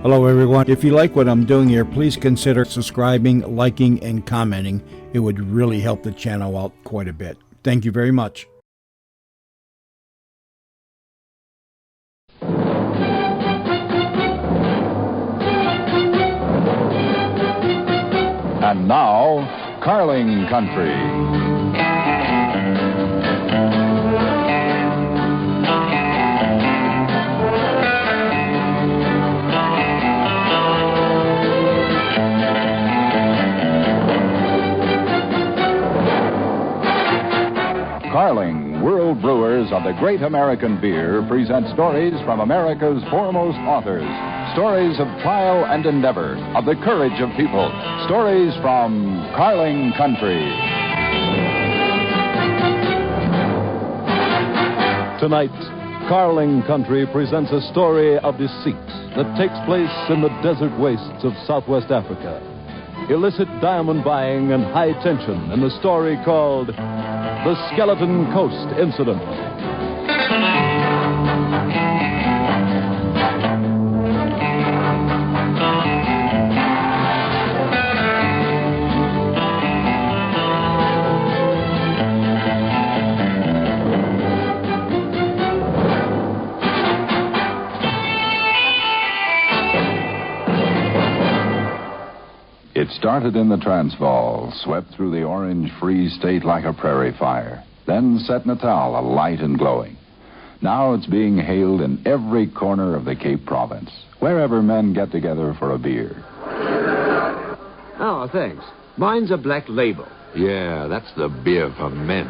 Hello, everyone. If you like what I'm doing here, please consider subscribing, liking, and commenting. It would really help the channel out quite a bit. Thank you very much. And now, Carling Country. Carling, world brewers of the great American beer, present stories from America's foremost authors. Stories of trial and endeavor, of the courage of people. Stories from Carling Country. Tonight, Carling Country presents a story of deceit that takes place in the desert wastes of Southwest Africa. Illicit diamond buying and high tension in the story called The Skeleton Coast Incident. It started in the Transvaal, swept through the Orange Free State like a prairie fire, then set Natal alight and glowing. Now it's being hailed in every corner of the Cape Province, wherever men get together for a beer. Oh, thanks. Mine's a Black Label. Yeah, that's the beer for men.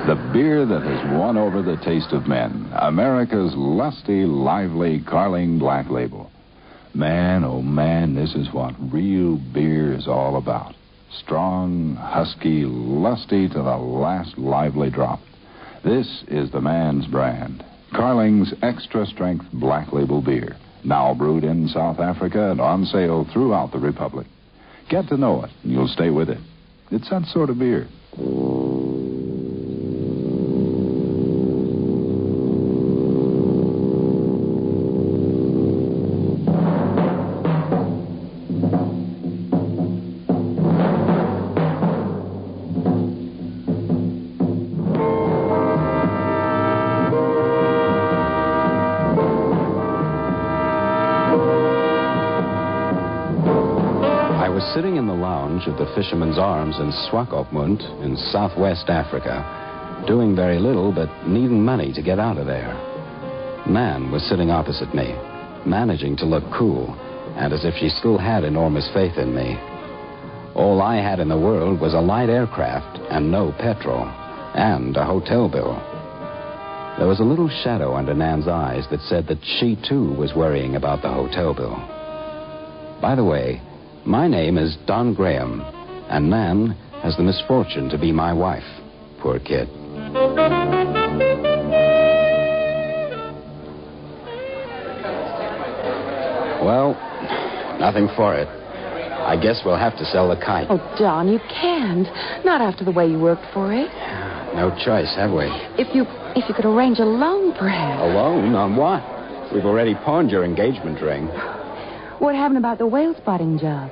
The beer that has won over the taste of men, America's lusty, lively Carling Black Label. Man, oh man, this is what real beer is all about. Strong, husky, lusty to the last lively drop. This is the man's brand. Carling's extra-strength Black Label beer. Now brewed in South Africa and on sale throughout the Republic. Get to know it, and you'll stay with it. It's that sort of beer. Sitting in the lounge of the Fisherman's Arms in Swakopmund in southwest Africa, doing very little but needing money to get out of there. Nan was sitting opposite me, managing to look cool, and as if she still had enormous faith in me. All I had in the world was a light aircraft and no petrol, and a hotel bill. There was a little shadow under Nan's eyes that said that she, too, was worrying about the hotel bill. By the way, my name is Don Graham, and Nan has the misfortune to be my wife. Poor kid. Well, nothing for it. I guess we'll have to sell the kite. Oh, Don, you can't. Not after the way you worked for it. No choice, have we? If you could arrange a loan, perhaps. A loan? On what? We've already pawned your engagement ring. What happened about the whale spotting job?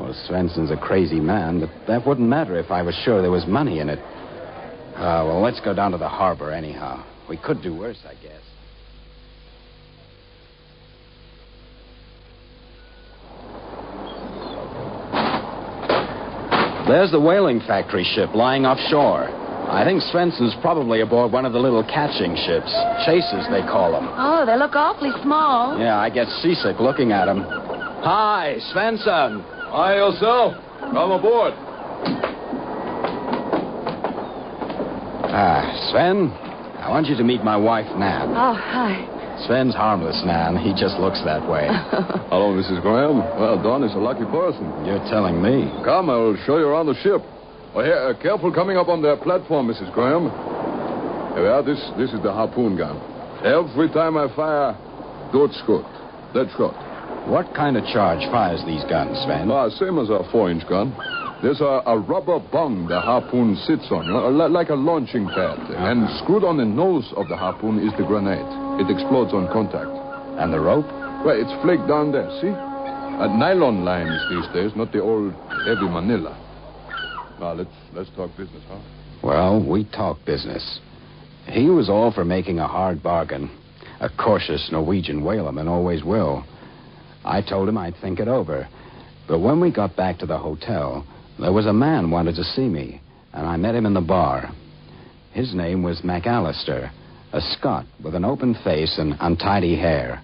Well, Svensson's a crazy man, but that wouldn't matter if I was sure there was money in it. Well, let's go down to the harbor anyhow. We could do worse, I guess. There's the whaling factory ship lying offshore. I think Svensson's probably aboard one of the little catching ships. Chasers, they call them. Oh, they look awfully small. Yeah, I get seasick looking at them. Hi, Svensson. Hi, yourself. Come aboard. Sven, I want you to meet my wife, Nan. Oh, hi. Sven's harmless, Nan. He just looks that way. Hello, Mrs. Graham. Well, Don is a lucky person. You're telling me. Come, I'll show you around the ship. Oh, here, careful coming up on their platform, Mrs. Graham. Here we are. This is the harpoon gun. Every time I fire, good shot. That shot. What kind of charge fires these guns, Sven? Same as a 4-inch gun. There's a rubber bung the harpoon sits on, like a launching pad. And screwed on the nose of the harpoon is the grenade. It explodes on contact. And the rope? Well, it's flaked down there, see? Nylon lines these days, not the old heavy manila. Now, let's talk business, huh? Well, we talk business. He was all for making a hard bargain. A cautious Norwegian whaleman always will. I told him I'd think it over. But when we got back to the hotel, there was a man wanted to see me, and I met him in the bar. His name was McAllister, a Scot with an open face and untidy hair.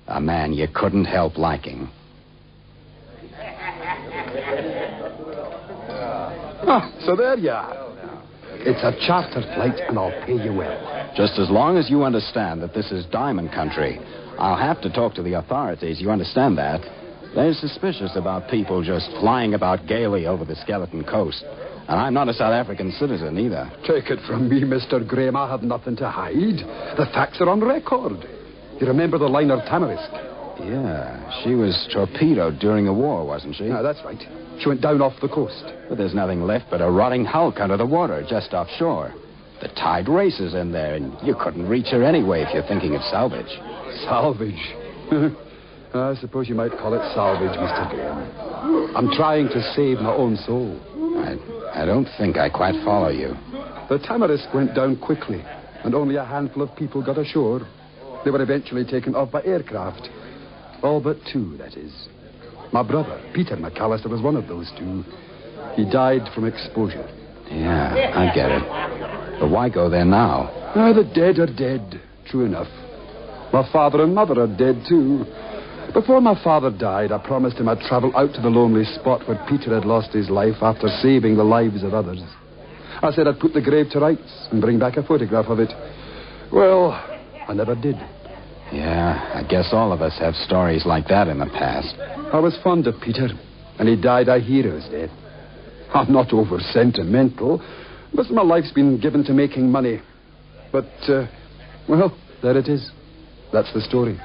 A man you couldn't help liking. So there you are. It's a charter flight, and I'll pay you well. Just as long as you understand that this is diamond country, I'll have to talk to the authorities. You understand that? They're suspicious about people just flying about gaily over the Skeleton Coast. And I'm not a South African citizen either. Take it from me, Mr. Graham. I have nothing to hide. The facts are on record. You remember the liner Tamarisk? Yeah, she was torpedoed during the war, wasn't she? No, that's right. She went down off the coast. But there's nothing left but a rotting hulk under the water, just offshore. The tide races in there, and you couldn't reach her anyway if you're thinking of salvage. Salvage? I suppose you might call it salvage, Mr. Graham. I'm trying to save my own soul. I don't think I quite follow you. The Tamarisk went down quickly, and only a handful of people got ashore. They were eventually taken off by aircraft. All but two, that is. My brother, Peter McAllister, was one of those two. He died from exposure. Yeah, I get it. But why go there now? The dead are dead, true enough. My father and mother are dead, too. Before my father died, I promised him I'd travel out to the lonely spot where Peter had lost his life after saving the lives of others. I said I'd put the grave to rights and bring back a photograph of it. Well, I never did. Yeah, I guess all of us have stories like that in the past. I was fond of Peter, and he died a hero's death. I'm not over sentimental, but my life's been given to making money. But, well, there it is. That's the story.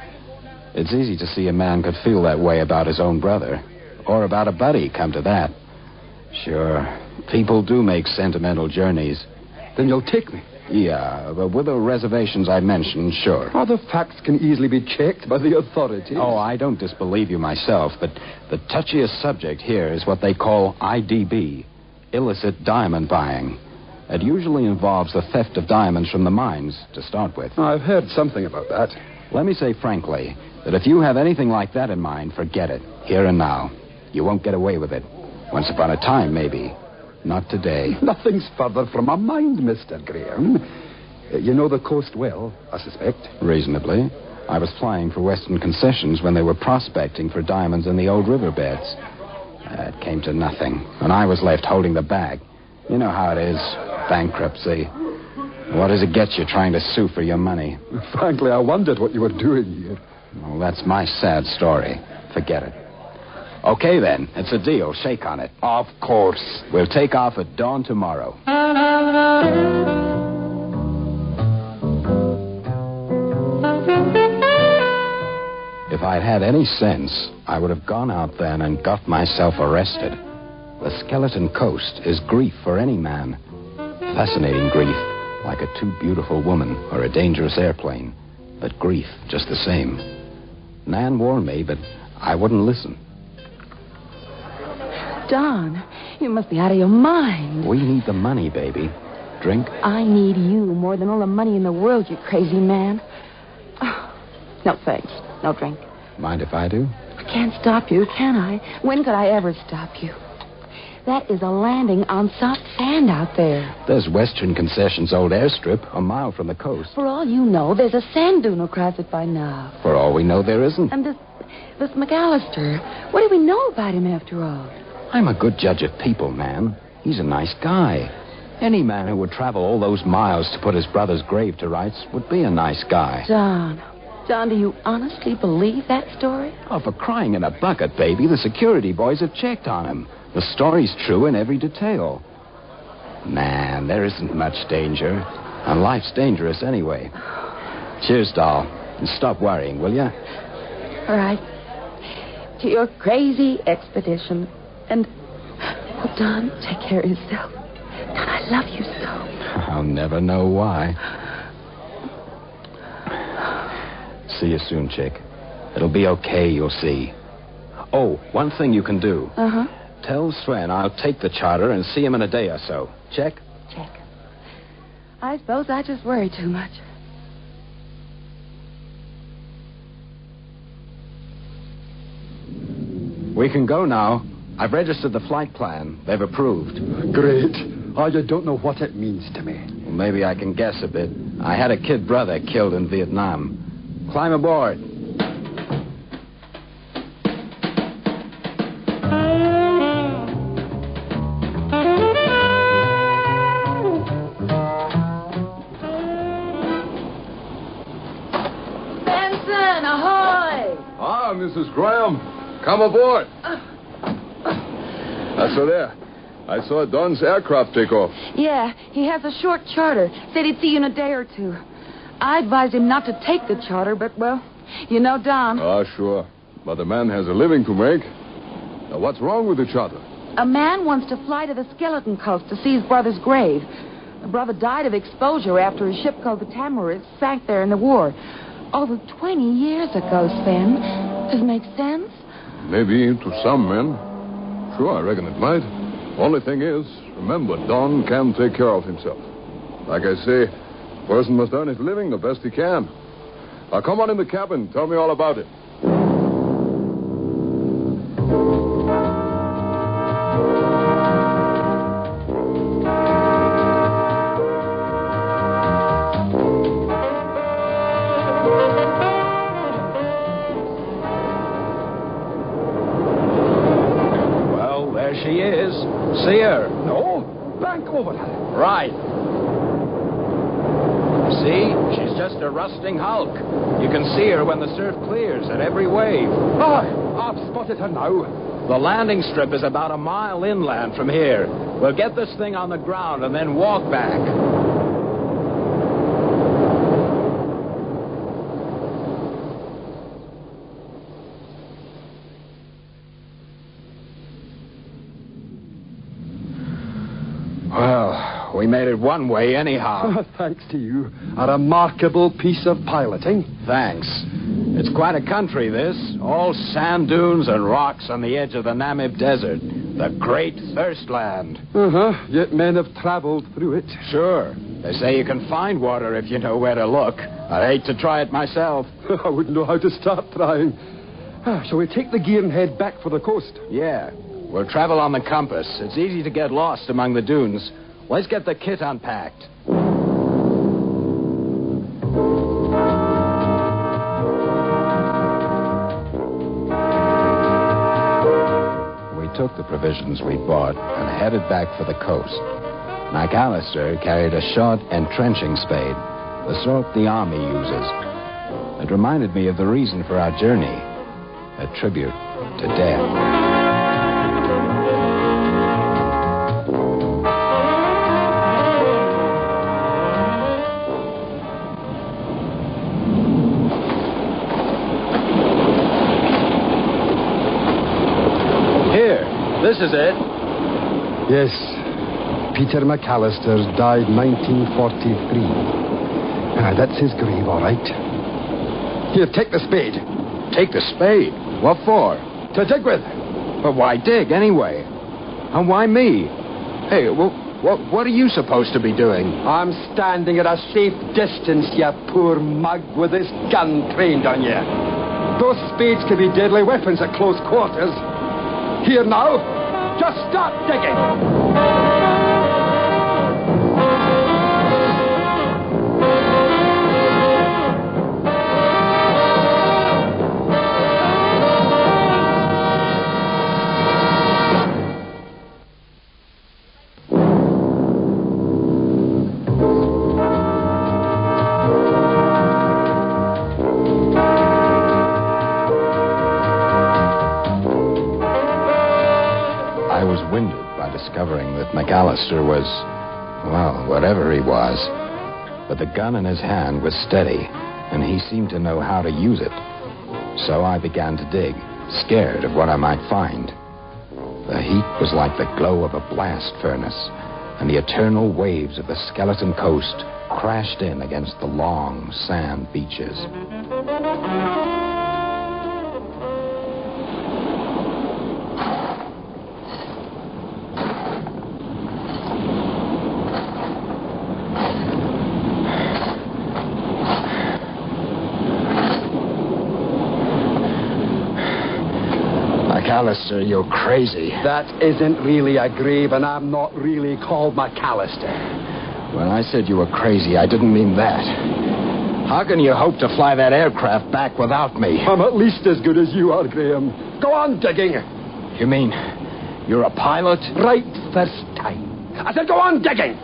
It's easy to see a man could feel that way about his own brother, or about a buddy, come to that. Sure, people do make sentimental journeys. Then you'll take me. Yeah, but with the reservations I mentioned, sure. Oh, the facts can easily be checked by the authorities. Oh, I don't disbelieve you myself, but the touchiest subject here is what they call IDB, illicit diamond buying. It usually involves the theft of diamonds from the mines, to start with. I've heard something about that. Let me say frankly that if you have anything like that in mind, forget it, here and now. You won't get away with it. Once upon a time, maybe. Not today. Nothing's further from my mind, Mr. Graham. You know the coast well, I suspect. Reasonably. I was flying for Western Concessions when they were prospecting for diamonds in the old riverbeds. It came to nothing, and I was left holding the bag. You know how it is, bankruptcy. What does it get you trying to sue for your money? Frankly, I wondered what you were doing here. Well, that's my sad story. Forget it. Okay, then. It's a deal. Shake on it. Of course. We'll take off at dawn tomorrow. If I'd had any sense, I would have gone out then and got myself arrested. The Skeleton Coast is grief for any man. Fascinating grief, like a too beautiful woman or a dangerous airplane. But grief, just the same. Nan warned me, but I wouldn't listen. Don, you must be out of your mind. We need the money, baby. Drink? I need you more than all the money in the world, you crazy man. Oh, no thanks. No drink. Mind if I do? I can't stop you, can I? When could I ever stop you? That is a landing on soft sand out there. There's Western Concessions' old airstrip, a mile from the coast. For all you know, there's a sand dune across it by now. For all we know, there isn't. And this McAllister, what do we know about him after all? I'm a good judge of people, man. He's a nice guy. Any man who would travel all those miles to put his brother's grave to rights would be a nice guy. John, do you honestly believe that story? Oh, for crying in a bucket, baby, the security boys have checked on him. The story's true in every detail. Man, there isn't much danger. And life's dangerous anyway. Cheers, doll. And stop worrying, will you? All right. To your crazy expedition. And, oh, Don, take care of yourself. Don, I love you so. I'll never know why. See you soon, chick. It'll be okay, you'll see. Oh, one thing you can do. Uh-huh. Tell Sven I'll take the charter and see him in a day or so. Check? Check. I suppose I just worry too much. We can go now. I've registered the flight plan. They've approved. Great. Oh, you don't know what it means to me. Well, maybe I can guess a bit. I had a kid brother killed in Vietnam. Climb aboard. Benson, ahoy! Ah, Mrs. Graham. Come aboard. So there. I saw Don's aircraft take off. Yeah, he has a short charter. Said he'd see you in a day or two. I advised him not to take the charter, but, well, you know Don. Ah, sure. But the man has a living to make. Now, what's wrong with the charter? A man wants to fly to the Skeleton Coast to see his brother's grave. The brother died of exposure after a ship called the Tamarisk sank there in the war. Over 20 years ago, Sven. Does it make sense? Maybe to some men. Sure, I reckon it might. Only thing is, remember, Don can take care of himself. Like I say, a person must earn his living the best he can. Now, come on in the cabin. Tell me all about it. She is. See her? No, bank over her. Right. See? She's just a rusting hulk. You can see her when the surf clears at every wave. Ah, I've spotted her now. The landing strip is about a mile inland from here. We'll get this thing on the ground and then walk back. Well, we made it one way anyhow. Thanks to you. A remarkable piece of piloting. Thanks. It's quite a country, this. All sand dunes and rocks on the edge of the Namib Desert. The Great Thirst Land. Uh-huh. Yet men have traveled through it. Sure. They say you can find water if you know where to look. I'd hate to try it myself. I wouldn't know how to start trying. Shall we take the gear and head back for the coast? Yeah. We'll travel on the compass. It's easy to get lost among the dunes. Let's get the kit unpacked. We took the provisions we'd bought and headed back for the coast. McAllister carried a short entrenching spade, the sort the Army uses. It reminded me of the reason for our journey, a tribute to death. This is it. Yes. Peter McAllister's died 1943. That's his grave, all right. Here, take the spade. Take the spade? What for? To dig with. But why dig, anyway? And why me? Hey, what are you supposed to be doing? I'm standing at a safe distance, you poor mug, with this gun trained on you. Those spades can be deadly weapons at close quarters. Here now, just start digging. Discovering that McAllister was, well, whatever he was. But the gun in his hand was steady, and he seemed to know how to use it. So I began to dig, scared of what I might find. The heat was like the glow of a blast furnace, and the eternal waves of the Skeleton Coast crashed in against the long sand beaches. McAllister, you're crazy. That isn't really a grave, and I'm not really called McAllister. When I said you were crazy, I didn't mean that. How can you hope to fly that aircraft back without me? I'm at least as good as you are, Graham. Go on digging. You mean you're a pilot? Right first time. I said go on digging.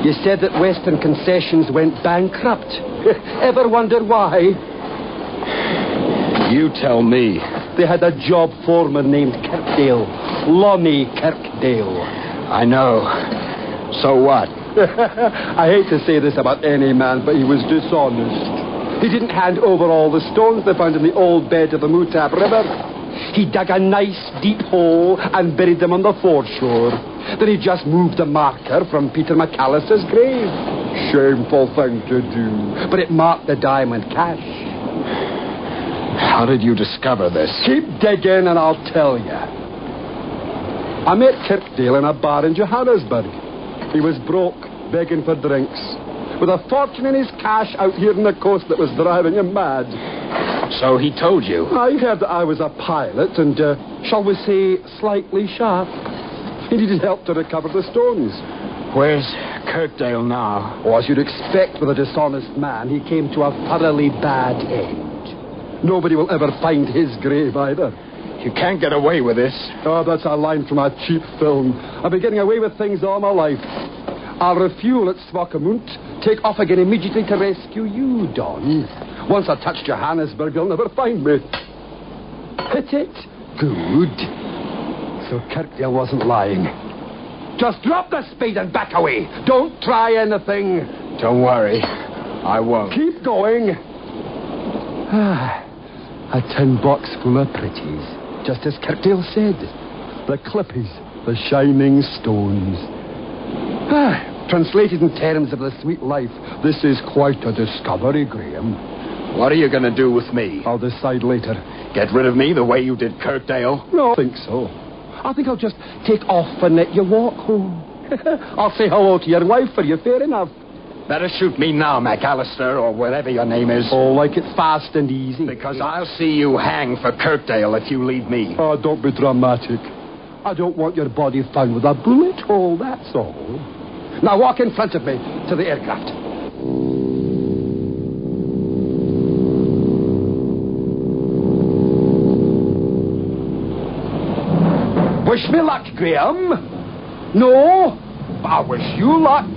You said that Western Concessions went bankrupt. Ever wonder why? You tell me. They had a job foreman named Kirkdale. Lonnie Kirkdale. I know. So what? I hate to say this about any man, but he was dishonest. He didn't hand over all the stones they found in the old bed of the Mutap River. He dug a nice deep hole and buried them on the foreshore. Then he just moved the marker from Peter McAllister's grave. Shameful thing to do, but it marked the diamond cache. How did you discover this? Keep digging and I'll tell you. I met Kirkdale in a bar in Johannesburg. He was broke, begging for drinks, with a fortune in his cash out here on the coast that was driving him mad. So he told you? I heard that I was a pilot and, shall we say, slightly sharp. He needed help to recover the stones. Where's Kirkdale now? Oh, as you'd expect with a dishonest man, he came to a thoroughly bad end. Nobody will ever find his grave either. You can't get away with this. Oh, that's a line from a cheap film. I've been getting away with things all my life. I'll refuel at Swakopmund, take off again immediately to rescue you, Don. Once I touch Johannesburg, you'll never find me. Hit it? Good. So Kirkdale wasn't lying. Just drop the spade and back away. Don't try anything. Don't worry. I won't. Keep going. A tin box full of pretties. Just as Kirkdale said. The clippies, the shining stones. Translated in terms of the sweet life, this is quite a discovery, Graham. What are you going to do with me? I'll decide later. Get rid of me the way you did Kirkdale? No, I think so. I think I'll just take off and let you walk home. I'll say hello to your wife for you, fair enough. Better shoot me now, McAllister, or whatever your name is. Oh, like it's fast and easy. Because I'll see you hang for Kirkdale if you leave me. Oh, don't be dramatic. I don't want your body found with a bullet hole, that's all. Now walk in front of me to the aircraft. Wish me luck, Graham. No, I wish you luck.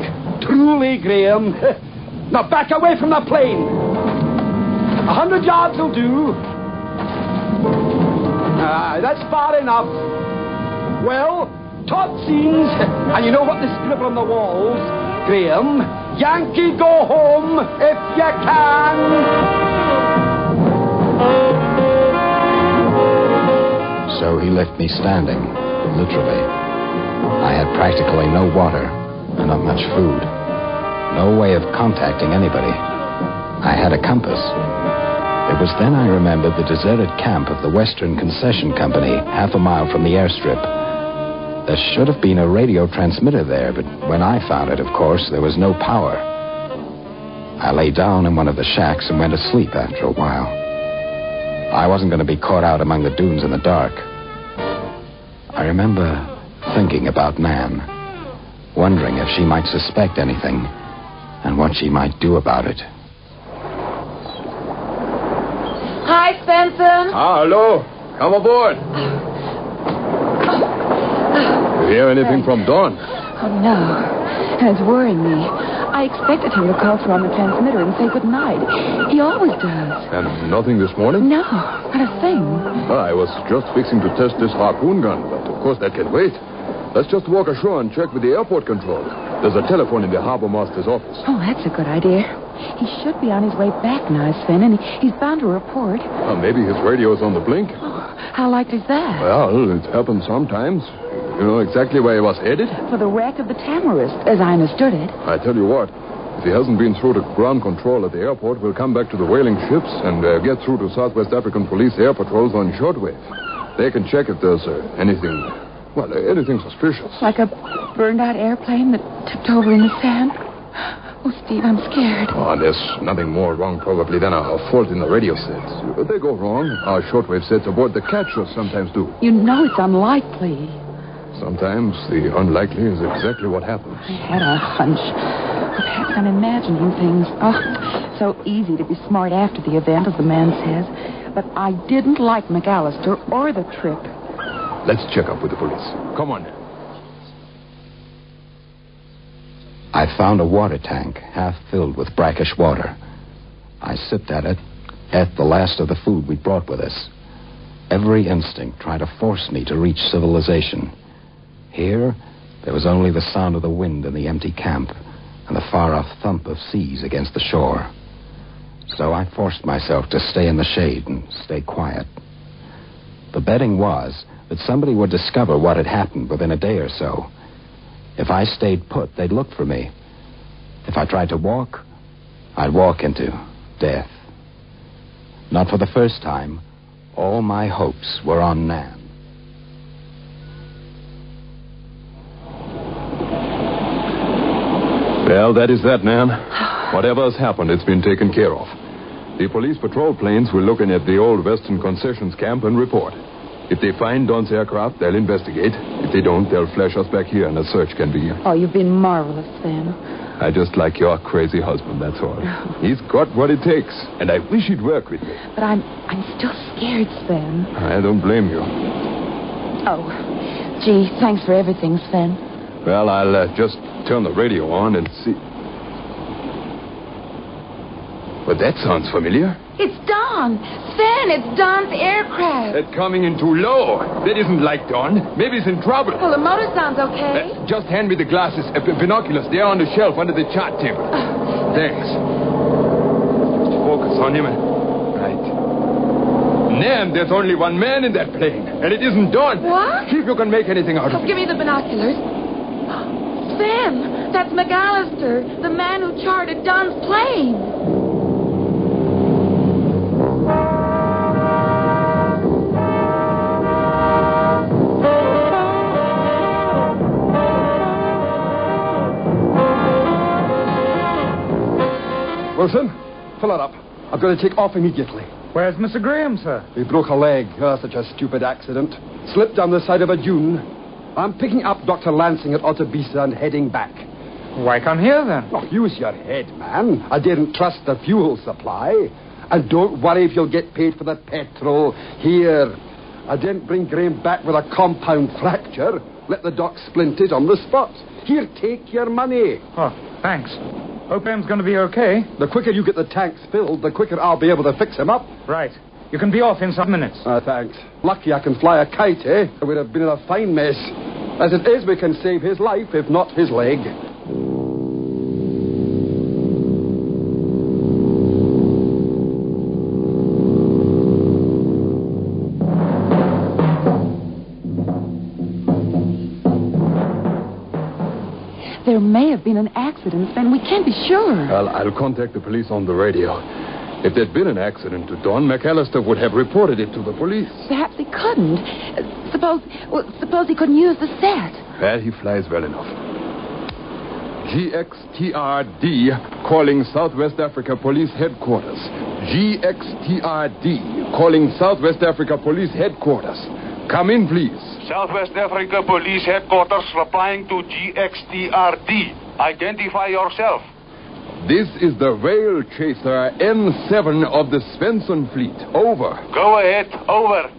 Truly, Graham. Now back away from the plane. 100 yards will do. That's far enough. Well, top scenes. And you know what they scribble on the walls? Graham, Yankee go home if you can. So he left me standing, literally. I had practically no water and not much food. No way of contacting anybody. I had a compass. It was then I remembered the deserted camp of the Western Concession Company, half a mile from the airstrip. There should have been a radio transmitter there, but when I found it, of course, there was no power. I lay down in one of the shacks and went to sleep after a while. I wasn't going to be caught out among the dunes in the dark. I remember thinking about Nan, wondering if she might suspect anything and what she might do about it. Hi, Spencer. Hello. Come aboard. You hear anything from Don? Oh, no. It's worrying me. I expected him to call through on the transmitter and say goodnight. He always does. And nothing this morning? No, not a thing. I was just fixing to test this harpoon gun, but of course that can wait. Let's just walk ashore and check with the airport control. There's a telephone in the harbor master's office. Oh, that's a good idea. He should be on his way back now, Sven, and he's bound to report. Maybe his radio's on the blink. Oh, how likely is that? Well, it happens sometimes. You know exactly where he was headed? For the wreck of the Tamarisk, as I understood it. I tell you what, if he hasn't been through to ground control at the airport, we'll come back to the whaling ships and get through to Southwest African Police air patrols on shortwave. They can check if there's anything suspicious. Like a burned-out airplane that tipped over in the sand? Oh, Steve, I'm scared. Oh, there's nothing more wrong probably than a fault in the radio sets. If they go wrong, our shortwave sets aboard the catcher sometimes do. You know it's unlikely. Sometimes the unlikely is exactly what happens. I had a hunch. Perhaps I'm imagining things. Oh, so easy to be smart after the event, as the man says. But I didn't like McAllister or the trip. Let's check up with the police. Come on. I found a water tank half filled with brackish water. I sipped at it, ate the last of the food we'd brought with us. Every instinct tried to force me to reach civilization. Here, there was only the sound of the wind in the empty camp and the far-off thump of seas against the shore. So I forced myself to stay in the shade and stay quiet. The betting was that somebody would discover what had happened within a day or so. If I stayed put, they'd look for me. If I tried to walk, I'd walk into death. Not for the first time, all my hopes were on Nan. Well, that is that, Nan. Whatever has happened, it's been taken care of. The police patrol planes will look in at the old Western Concessions camp and report. If they find Don's aircraft, they'll investigate. If they don't, they'll flash us back here and a search can begin. Oh, you've been marvelous, Sven. I just like your crazy husband, that's all. He's got what it takes, and I wish he'd work with me. But I'm still scared, Sven. I don't blame you. Oh, gee, thanks for everything, Sven. Well, I'll just turn the radio on and see. But that sounds familiar. It's Don. Sven, it's Don's aircraft. It's coming in too low. That isn't like Don. Maybe it's in trouble. Well, the motor sounds okay. Just hand me the glasses, binoculars. They're on the shelf under the chart table. Thanks. Focus on him. Right. Nan, there's only one man in that plane, and it isn't Don. What? See if you can make anything out of it. Give me the binoculars. Sven, that's McAllister, the man who chartered Don's plane. Wilson, fill it up. I've got to take off immediately. Where's Mr. Graham, sir? He broke a leg. Oh, such a stupid accident. Slipped down the side of a dune. I'm picking up Dr. Lansing at Ottobisa and heading back. Why come here, then? Oh, use your head, man. I didn't trust the fuel supply. And don't worry if you'll get paid for the petrol. Here. I didn't bring Graham back with a compound fracture. Let the doc splint it on the spot. Here, take your money. Oh, thanks. Hope Graham's going to be okay. The quicker you get the tanks filled, the quicker I'll be able to fix him up. Right. You can be off in some minutes. Thanks. Lucky I can fly a kite, eh? We'd have been in a fine mess. As it is, we can save his life, if not his leg. There may have been an accident, Sven. We can't be sure. I'll contact the police on the radio. If there'd been an accident to Don, McAllister would have reported it to the police. Perhaps he couldn't. Suppose he couldn't use the set. Well, he flies well enough. GXTRD calling Southwest Africa Police Headquarters. GXTRD calling Southwest Africa Police Headquarters. Come in, please. Southwest Africa Police Headquarters replying to GXTRD. Identify yourself. This is the rail chaser N7 of the Svensson fleet. Over. Go ahead. Over.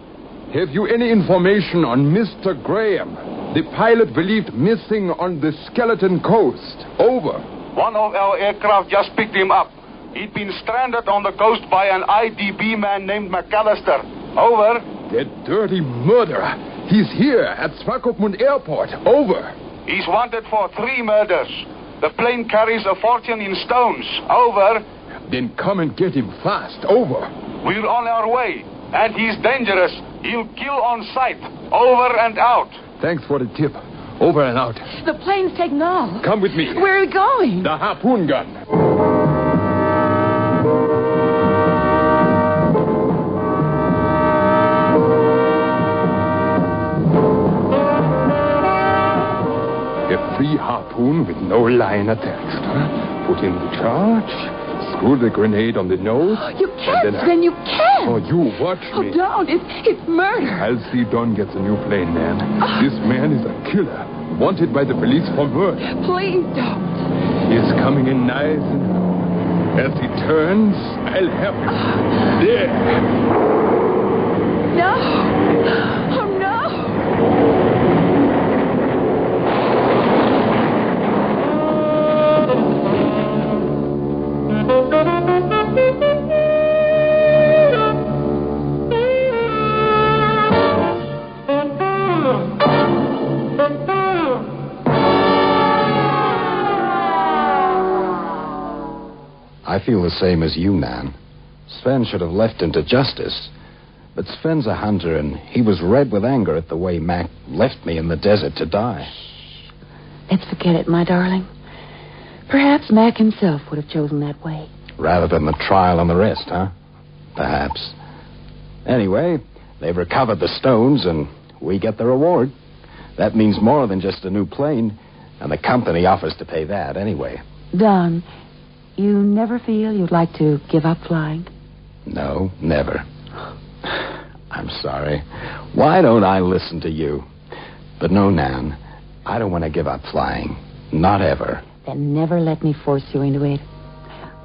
Have you any information on Mr. Graham, the pilot believed missing on the Skeleton Coast? Over. One of our aircraft just picked him up. He'd been stranded on the coast by an IDB man named McAllister. Over. That dirty murderer. He's here at Swakopmund Airport. Over. He's wanted for 3 murders. The plane carries a fortune in stones. Over. Then come and get him fast. Over. We're on our way. And he's dangerous. He'll kill on sight. Over and out. Thanks for the tip. Over and out. The plane's taking off. Come with me. Where are we going? The harpoon gun. A free harpoon with no line attached. Huh? put in the charge, screw the grenade on the nose. You can't, Sven, you can't. Oh, you watch Oh, me. don't. It's murder. I'll see Don gets a new plane, man. This man is a killer, wanted by the police for murder. Please don't. He's coming in nice and as he turns, I'll have him. There. No. Oh, no. I feel the same as you, man. Sven should have left him to justice. But Sven's a hunter, and he was red with anger at the way Mac left me in the desert to die. Let's forget it, my darling. Perhaps Mac himself would have chosen that way. Rather than the trial and the rest, huh? Perhaps. Anyway, they've recovered the stones, and we get the reward. That means more than just a new plane, and the company offers to pay that anyway. Don, you never feel you'd like to give up flying? No, never. I'm sorry. Why don't I listen to you? But no, Nan, I don't want to give up flying. Not ever. Then never let me force you into it.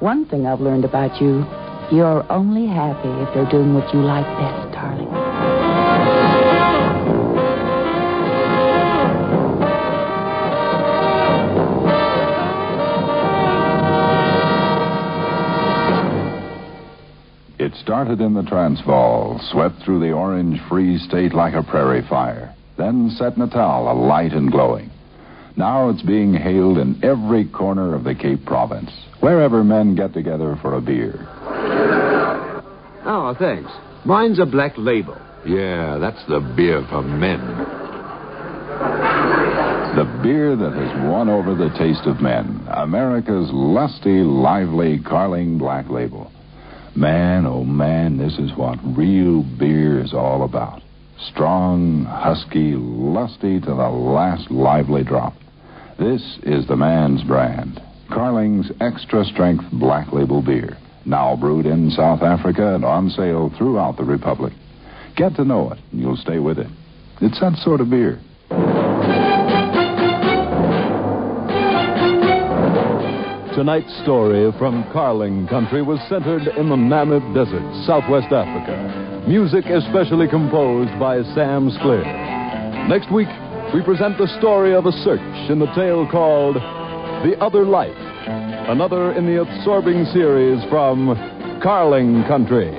One thing I've learned about you, you're only happy if you're doing what you like best, darling. It started in the Transvaal, swept through the Orange Free State like a prairie fire, then set Natal alight and glowing. Now it's being hailed in every corner of the Cape Province, wherever men get together for a beer. Oh, thanks. Mine's a Black Label. Yeah, that's the beer for men. The beer that has won over the taste of men, America's lusty, lively, Carling Black Label. Man, oh man, this is what real beer is all about. Strong, husky, lusty to the last lively drop. This is the man's brand, Carling's Extra Strength Black Label beer, now brewed in South Africa and on sale throughout the Republic. Get to know it, and you'll stay with it. It's that sort of beer. Tonight's story from Carling Country was centered in the Mammoth Desert, Southwest Africa. Music especially composed by Sam Sclair. Next week, we present the story of a search in the tale called The Other Life, another in the absorbing series from Carling Country.